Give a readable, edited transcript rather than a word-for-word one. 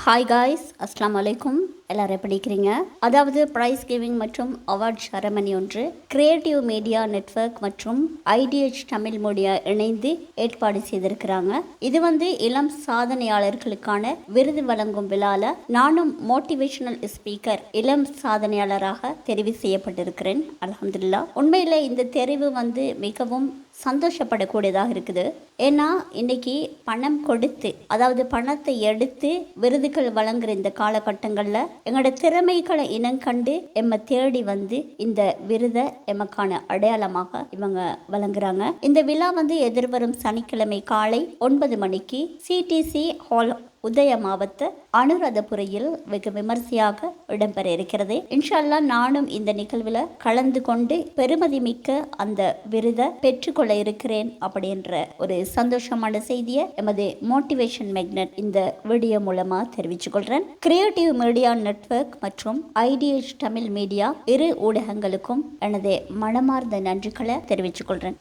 Hi guys, அஸ்ஸலாமு அலைக்கும். எல்லாரும் எப்படி இருக்கிறீங்க? அதாவது ப்ரைஸ் கிவிங் மற்றும் அவார்ட் செரமனி ஒன்று கிரியேட்டிவ் மீடியா நெட்வொர்க் மற்றும் ஐடிஹெச் தமிழ் மீடியா இணைந்து ஏற்பாடு செய்திருக்கிறாங்க. இது இளம் சாதனையாளர்களுக்கான விருது வழங்கும் விழால நானும் மோட்டிவேஷனல் ஸ்பீக்கர் இளம் சாதனையாளராக தெரிவு செய்யப்பட்டிருக்கிறேன். அல்ஹம்துலில்லாஹ். உண்மையில இந்த தெரிவு மிகவும் சந்தோஷப்படக்கூடியதாக இருக்குது. ஏன்னா இன்னைக்கு பணம் கொடுத்து, அதாவது பணத்தை எடுத்து விருதுகள் வழங்குற இந்த காலகட்டங்களில் எங்களோட திறமைகளை இனம் கண்டு எம்மை தேடி இந்த விருதை எமக்கான அடையாளமாக இவங்க வழங்குறாங்க. இந்த விழா எதிர்வரும் சனிக்கிழமை காலை 9 மணிக்கு சிடிசி ஹால் உதய மாவட்ட அனுராதபுரையில் வெகு விமர்சையாக இடம்பெற இருக்கிறது. இன்ஷா அல்லாஹ் நானும் இந்த நிகழ்வில் கலந்து கொண்டு பெருமதி மிக்க அந்த விருதை பெற்றுக்கொள்ள இருக்கிறேன் அப்படின்ற ஒரு சந்தோஷமான செய்தியை எமது மோட்டிவேஷன் மேக்னெட் இந்த வீடியோ மூலமா தெரிவித்துக் கொள்றேன். கிரியேட்டிவ் மீடியா நெட்வொர்க் மற்றும் ஐடிஹெச் தமிழ் மீடியா இரு ஊடகங்களுக்கும் எனது மனமார்ந்த நன்றிகளை தெரிவித்துக் கொள்றேன்.